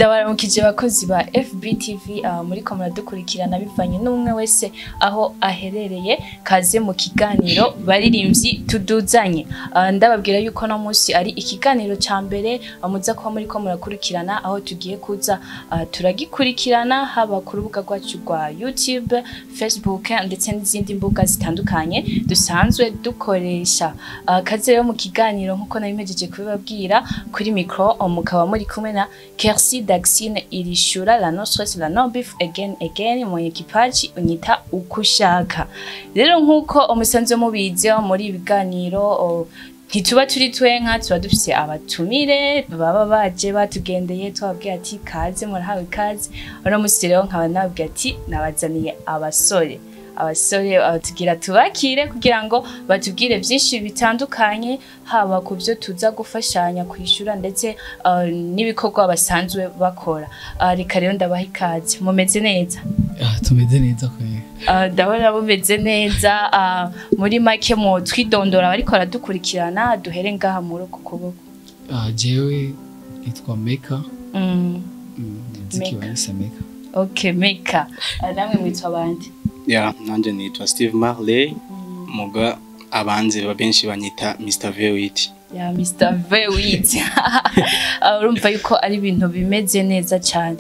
ndabaramukije abakozi ba FBTV muri ko muradukurikirana bivanye n'umwe wese aho aherereye kaze mu kiganiro Abaririmvyi Tuduzanye. Ndababwira yuko no munsi ari ikiganiro ca mbere muza ko muri ko murakurikirana aho tugiye kuza turagikurikirana haba ku rubuga rwacu rwa YouTube, Facebook ndetse n'izindi mbuga zitandukanye dusanzwe dukoresha. Kaze rero mu kiganiro nkuko nabimejeje kubibabwira kuri micro mukaba muri kumwe na Kersi Daxine Irishura la no stress la no beef again mu ekipaji unyita ukushaka. Rero nkuko umusanze mubizi muri ibiganiro ntituba turi twenka tuba dufise abatumire baba baje batugendeye twababwiye ati kaze murahawe kaze. Ono musi rero nkaba nababwiye ati nabazaniye abasore tugira tubakire kugira ngo batubwire byinshi bitandukanye haba ku byo tuza gufashanya kwishura ndetse n'ibikorwa basanzwe bakora. Reka rero ndabaha ikaze. Mumeze neza? Tumeze neza kwe. Ndabona bumeze neza. Muri make mu twidondora bariko baradukurikirana duhere ngaha muri uko kuboko. Jewe witwa Meka. Meka. Okay, Meka. Namwe mwitwa bande? Nanje nitwa Steve Marley, muga abanze babenshi banyita Mr. V8. Mr. V8. Urumva yuko ari ibintu bimeze neza cyane.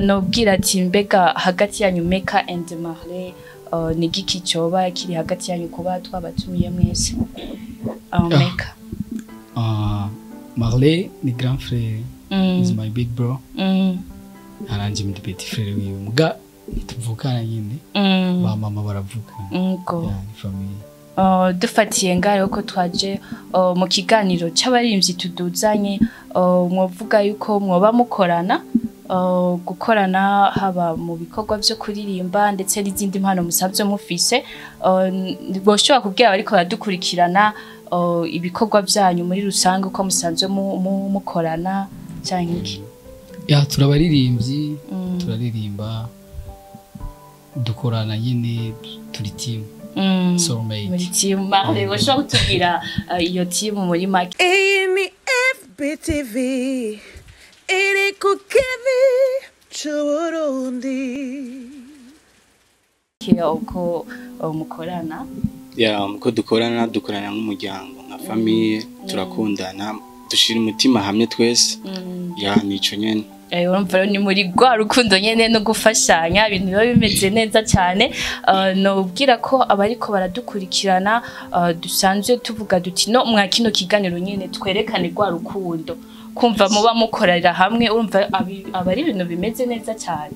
Nobwira ati mbega hagati yanyu Meka and Marley ni giki cyoba kiri hagati yanyu kuba twabatumiye mwese? Meka. Marley ni grand frère. Is my big bro. Aranje ndi petit frère wiwe muga tuvukana nyine ba mama baravukana yani famille. Dufatiye ngayo ko twaje mu kiganiro c'Abaririmvyi Tuduzanye, mwovuga yuko mwoba mukorana gukorana haba mu bikorwa byo kuririmba ndetse n'izindi mpano musabye mufise. Boshobora kubwira bariko baradukurikirana ibikorwa byanyu muri rusange uko musanzwe mukorana cyangwa iki? Turabaririmbyi turaririmba dukorana nyine turi team Soulmate. Muri team Marley bashobora kutubwira iyo team muri make? Ni FBTV iri ku kivi c'Uburundi. Uko mukorana? Uko dukorana nk'umuryango nka famille, turakundana dushira umutima hamwe twese. Nico nyene. Urumva ni muri gwa rukundo nyene no gufashanya ibintu biba bimeze neza cyane. Nobwira ko abariko baradukurikirana dusanzwe tuvuga duti no mwakino kiganiro nyene twerekane gwa rukundo kumva muba mukorera hamwe. Urumva abari ibintu bimeze neza cyane.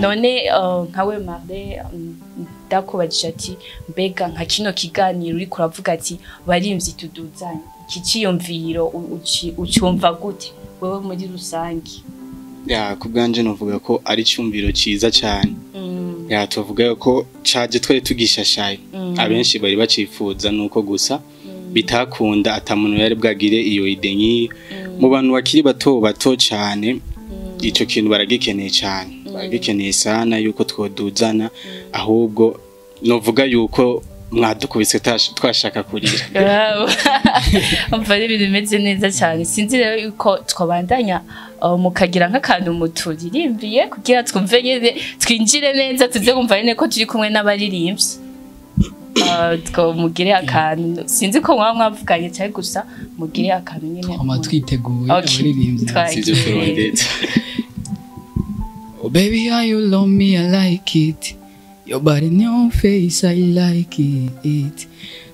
None nkawe Marley ndakubajije ati mbega nka kino kiganiro uri kuravuga ati Abaririmvyi Tuduzanye iki ciyumviro ucyumva gute wewe muri rusangi? Kubwanje novuga ko ari cyumviro ciza cyane. Tuvuga ko caje twari tugishashaye. Abenshi bari bacifuza nuko gusa bitakunda atamuntu yari bwagire iyo ide nyi mu bantu bakiri bato cyane. Ico kintu baragikeneye cyane, baragikeneye sana yuko twoduzana, ahubwo novuga yuko mwadukubise twashaka kurira. Umva ari ibintu bimeze neza cyane. Sinzi rero yuko twabandanya mukagira nk'akantu muturirimbiye kugira twumve nyene twinjire neza tuze kumva nyene ko turi kumwe n'abaririmbyi. Mugire akantu sinzi ko mwavuganye cyane gusa mugire akantu nyene twiteguye abaririmbyi. Sivyo turondetse. Oh baby, how you love me, I like it. Your body in your face, I like it.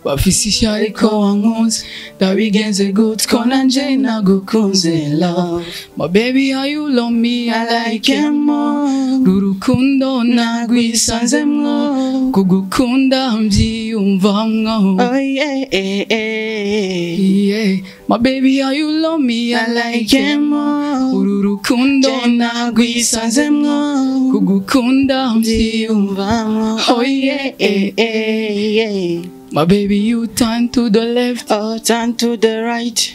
Bafisi shari ko wangunze, dabigenze good kona nje nagukunze love. My baby, how you love me, I like it more. Rurukundo nagwisanzemwo, kugukunda mvyiyumvamwo. Oh yeah. My baby, how you love me, I like it more. Rurukundo nagwisanzemwo, kugukunda mvyiyumvamwo. Oh yeah. My baby, you turn to the left, turn to the right.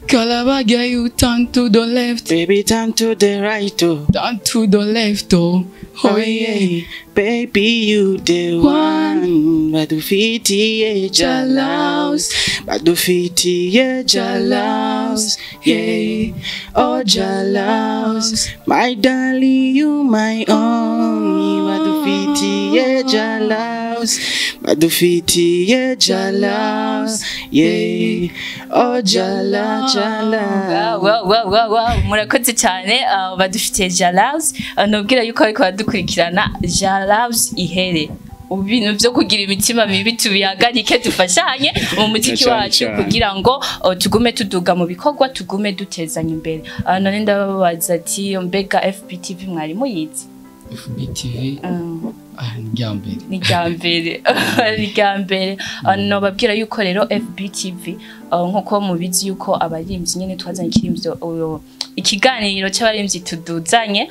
Kalabaga, you turn to the left. Baby, turn to the right, oh. Turn to the left, oh. Oh yeah. Baby, you the one. Badufiti, jalaus. Badufiti, jalaus. Yeah. Oh, jalaus. My darling, you my own. Badufiti, jalaus. Badufiti, jalaus. Yeah. Oh, jala, jala. Wow. Murakoze cyane badufitiye jalaus. Nubwira yuko ariko badukurikirana jalaus ihere. Ubintu byo kugira imitima mibi tubihagarike dufashanye mu muziki wacu kugira ngo tugume tuduga mu bikorwa tugume dutezanya imbere. None ndababaza ati mbega FBTV mwari muyizi? FBTV ni ryambere no babwira yuko rero FBTV nkuko mubizi yuko abaririmbyi nyene twazanye ikirimvyo ikiganiro cy'abaririmbyi tuduzanye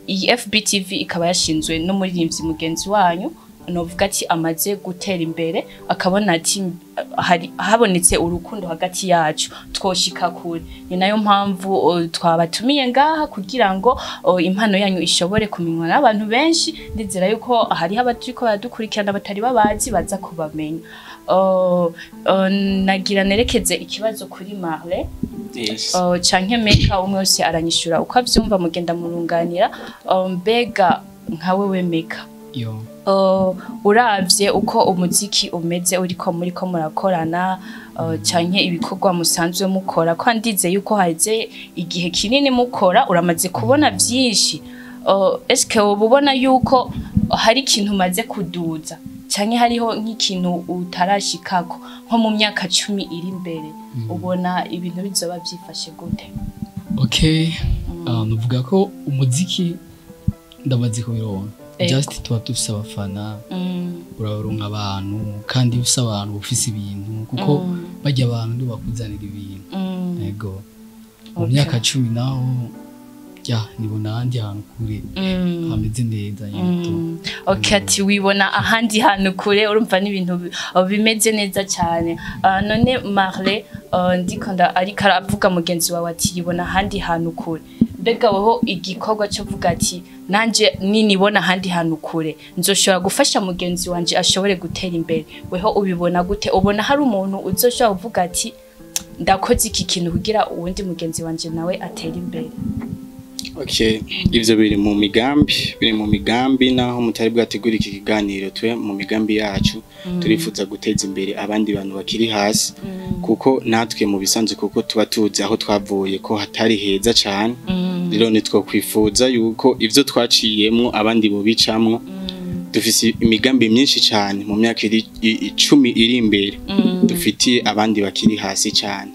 iyi FBTV ikaba yashinzwe n'umuririmbyi mugenzi wanyu novuga ati amaze gutera imbere akabona ati habonetse urukundo hagati yacu twoshika kure ni nayo mpamvu twabatumiye ngaha kugira ngo impano yanyu ishobore kumenywa n'abantu benshi ndizera yuko hari abaturiko baradukurikirana batari babazi baza kubamenya nagira nerekeze ikibazo kuri Marley. Yes. Canke meka umwe wese aranyishura uko avyumva mugenda murunganira mbega nkawe we meka yo uravye uko umuziki umeze uriko muriko murakorana canke ibikorwa musanzwe mukora ko ndize yuko haje igihe kinini mukora uramaze kubona vyinshi eske ubona yuko hari ikintu maze kuduza canke hariho nk'ikintu utarashikako nko mu myaka 10 iri imbere ubona ibintu bizoba byifashe gute? Okay, nuvuga ko umuziki ndamaze kubironka just tuba dufise abafana uraronka abantu kandi ufise abantu ufise ibintu kuko bajya abantu ndubakuzanira ibintu yego mu myaka 10 naho nibona ahandi hantu kure hameze neza nyine. Okay, ati wibona ahandi hantu kure urumva n'ibintu bimeze neza cyane. None Marley ndikunda ariko aravuga mugenzi wawe ati yibona ahandi hantu kure. Mbega woho igikorwa cyo vuga ati nanje ninibona ahandi hantu kure nzoshobora gufasha mugenzi wanje ashobore gutera imbere. Weho ubibona gute? Ubona hari umuntu uzoshobora kuvuga ati ndakoze iki kintu kugira uwundi mugenzi wanje nawe atera imbere? Okay, ivyo biri mu migambi naho mutari bwategura iki kiganiro twe mu migambi yacu turifuza guteza imbere abandi bantu bakiri hasi kuko natwe mu bisanzwe kuko tuba tuzi aho twavuye ko hatari heza cyane rero nitwo kwifuza yuko ivyo twaciyemwo abandi bo bicamwo dufise imigambi myinshi cyane mu myaka 10 iri imbere dufitiye abandi bakiri hasi cyane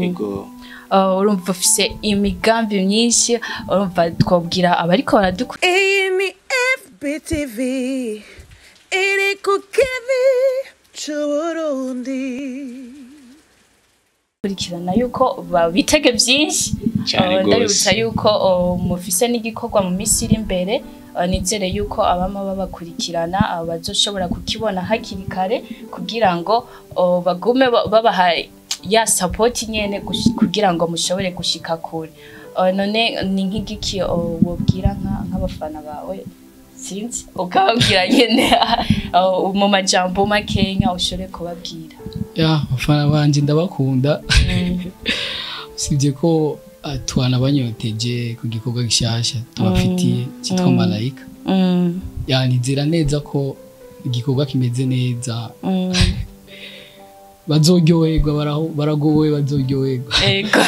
yego. Urumva ufise imigambi myinshi urumva twabwira abariko baradukura. Iyi ni FBTV iri ku kivi c'Uburundi. Kurikirana yuko bitege byinshi ndabibutsa yuko mufise n'igikorwa mu minsi iri imbere nizere yuko abama babakurikirana abazoshobora kukibona hakiri kare kugira ngo bagume babahaye ya support nyene kugira ngo mushobore gushika kure. None ni nk'igiki wobwira nk'abafana bawe sinzi ukababwira nyene mu majambo makenya ushobore kubabwira? Abafana banje ndabakunda sivye ko twana banyoteje ku gikorwa gishasha tubafitiye cyitwa Malayika. Nizera neza ko igikorwa kimeze neza bazoryoherwa baragowe bazoryoherwa. Ego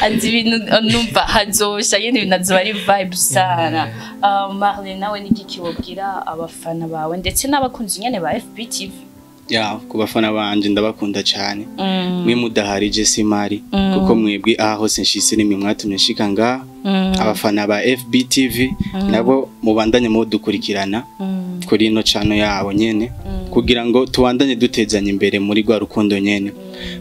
andi bintu numva hazosha yene binazoba ari vibe sana. Marley nawe nigiki wobwira abafana bawe ndetse n'abakunzi nyene ba FBTV? Ku bafana banje ndabakunda cyane mwe mudaharije simari kuko mwebwe aha hose nshise nimwe mwatumye nshika ngaha. Abafana ba FBTV nabo mubandanye mu dukurikirana kuri ino channel yabo nyene kugira ngo tubandanye dutezanya imbere muri gwa rukundo nyene.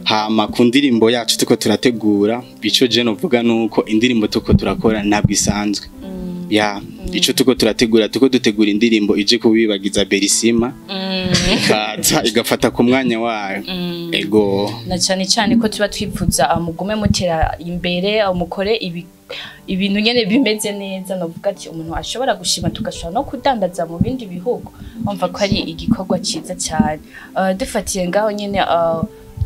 Hama ku ndirimbo yacu tuko turategura bico je novuga nuko indirimbo tuko turakora ntabwo isanzwe ya ico tuko turategura dutegura indirimbo ije kubibagiza Berisima ikaza igafata ku mwanya wayo ego na cyane ko tuba twifuza mugume mutera imbere mukore ibintu nyene bimeze neza novuga ati umuntu ashobora gushima tugashobora no kudandaza mu bindi bihugu umva ko ari igikorwa ciza cyane dufatiye ngaho nyene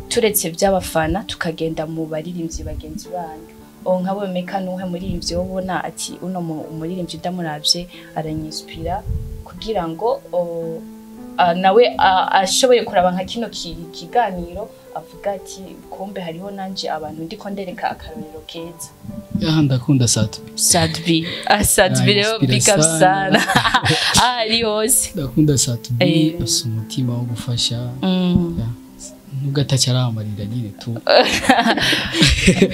turetse by'abafana tukagenda mu baririmbyi bagenzi banyu nkabo meka nuhe muririmbyi wobona ati uno umuririmbyi ndamuravye aranyinspira kugira ngo nawe ashoboye kuraba nka kino kiganiro avuga ati kumbe hariho nanje abantu ndiko ndereka akarorero keza ndakunda Sadbi rero big up sana ari hose ndakunda Sadbi afite umutima wo gufasha nugatacyaramarira nyine tu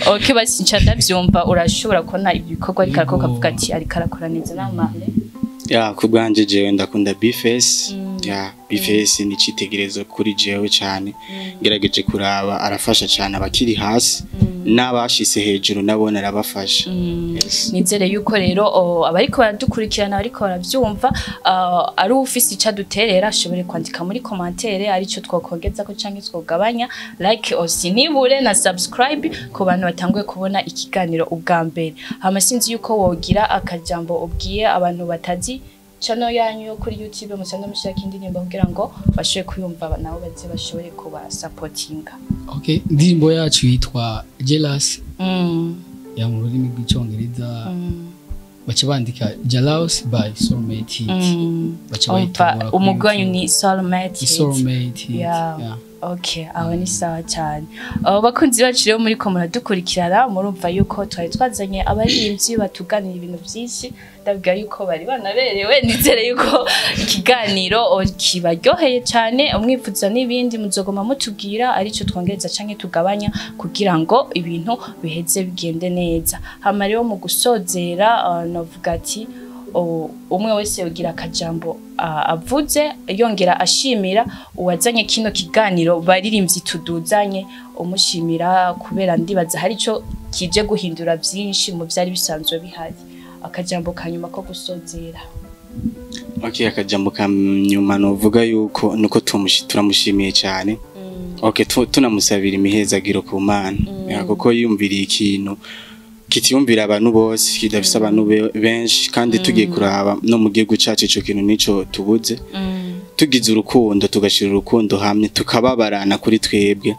okay basi ncanda byumva urashobora kubona ibikorwa ariko akavuga ati ari karakora neza namahre ya kubwanje jewe ndakunda Bface ya Bface ni citegerezo kuri jewe cyane ngerageje kuraba arafasha cyane abakiri hasi n'abashise hejuru nabona arabafasha nizere yuko rero abariko baradukurikirana ariko baravyumva ari ufisi icaduterera ashobore kwandika muri commentaire arico twokongeza ko canke twogabanya like osinibure na subscribe ku bantu batanguye kubona ikiganiro ubwa mbere hamasinzi yuko wogira akajambo ubwiye abantu batazi channel yanyu yo kuri YouTube musanga mushaka indirimbo kugira ngo bashobe kuyumva nabo baze bashobore kuba supportinga. Okay, indirimbo yacu yitwa Jealous. Ya mu rurimi rw'icyongereza. Bacha bandika Jealous by Soulmate. Bacha bayitwa umugwanyu ni Soulmate. Soulmate. Yeah. Okay, aho ni sawa cyane. Bakunzi bacu rero muri ko muradukurikirana murumva yuko twari twazanye abaririmbyi batuganira ibintu byinshi ndabwira yuko bari banaberewe nizere yuko ikiganiro kibaryoheye cyane umwifuza n'ibindi muzogoma mutubwira arico twongereza canke tugabanya kugira ngo ibintu biheze bigende neza. Hama rero mu gusozera novuga ati umwe wese yogira akajambo avuze yongera ashimira uwazanye kino kiganiro baririmbyi tuduzanye umushimira kubera ndibaza hari ico kije guhindura byinshi mu byari bisanzwe bihari akajambo kanyuma ko gusozera. Okay, akajambo kanyuma novuga yuko nuko turamushimiye cyane. Okay, tunamusabira imihezagiro ku Mana kuko yumviriye ikintu kitiyumvira abantu bose kidafisa abantu benshi kandi tugiye kuraba no mu gihugu cyacu ico kintu nico tubuze tugize urukundo tugashira urukundo hamwe tukababarana kuri twebwe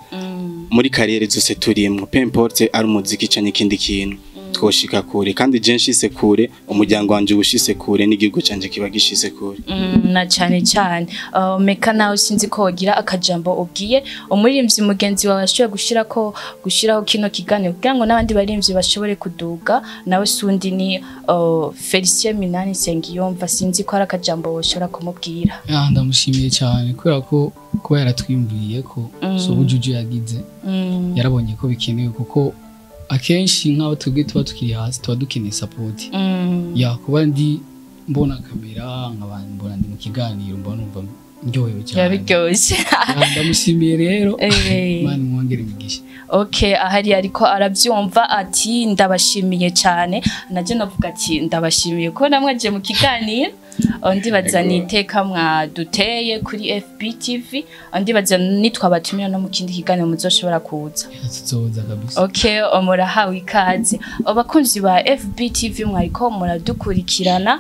muri kariyeri zose turimo peu importe ari umuziki cyane ikindi kintu twoshika kure kandi je nshise kure umuryango wanje ubushise kure n'igihugu canje kiba gishise kure na cyane meka nawe sinzi ko wogira akajambo ubwiye umuririmbyi mugenzi wawe ashoboye gushiraho kino kiganiro kugira ngo n'abandi baririmbyi bashobore kuduga nawe sundi ni Felicien Minani Sengiyumva sinzi ko ari akajambo woshobora kumubwira. Ndamushimiye cyane kubera ko kuba yaratwiyumviriye ko so bujuju yagize yarabonye ko bikenewe kuko akenshi nk'aho twebwe tuba tukiri hasi tuba dukeneye support kuba ndi mbona kamera nk'abantu mbona ndi mu kiganiro mbona numva ndyohewe cyane yabiryoshye ndamushimiye rero Imana imwongere imigisha. Okay, ahari ariko arabyumva ati ndabashimiye cyane naje navuga ati ndabashimiye ko namwaje mu kiganiro ndibaza niteka mwaduteye kuri FBTV ndibaza nitwabatumira no mu kindi kiganiro muzoshobora kuza. Tuzoza kabisa. Okay, murahawe ikaze abakunzi ba FBTV mwariko muradukurikirana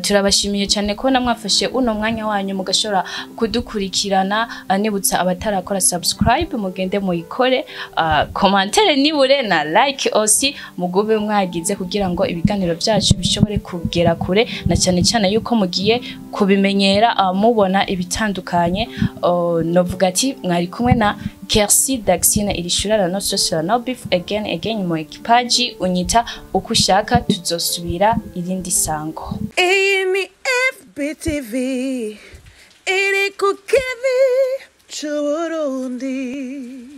turabashimiye cyane ko namwafashe uno mwanya wanyu mugashora kudukurikirana nibutsa abatarakora subscribe mugende muyikore commentaire nibure na like aussi mugube mwagize kugira ngo ibiganiro byacu bishobore kugera kure na cyane yuko mugiye kubimenyera mubona ibitandukanye novuga ati mwari kumwe na Kersi Daxine irishurana no social no beef again mu ekipaji unyita uko ushaka tuzosubira irindi sango. Iyi ni FBTV iri ku kivi cy'Uburundi.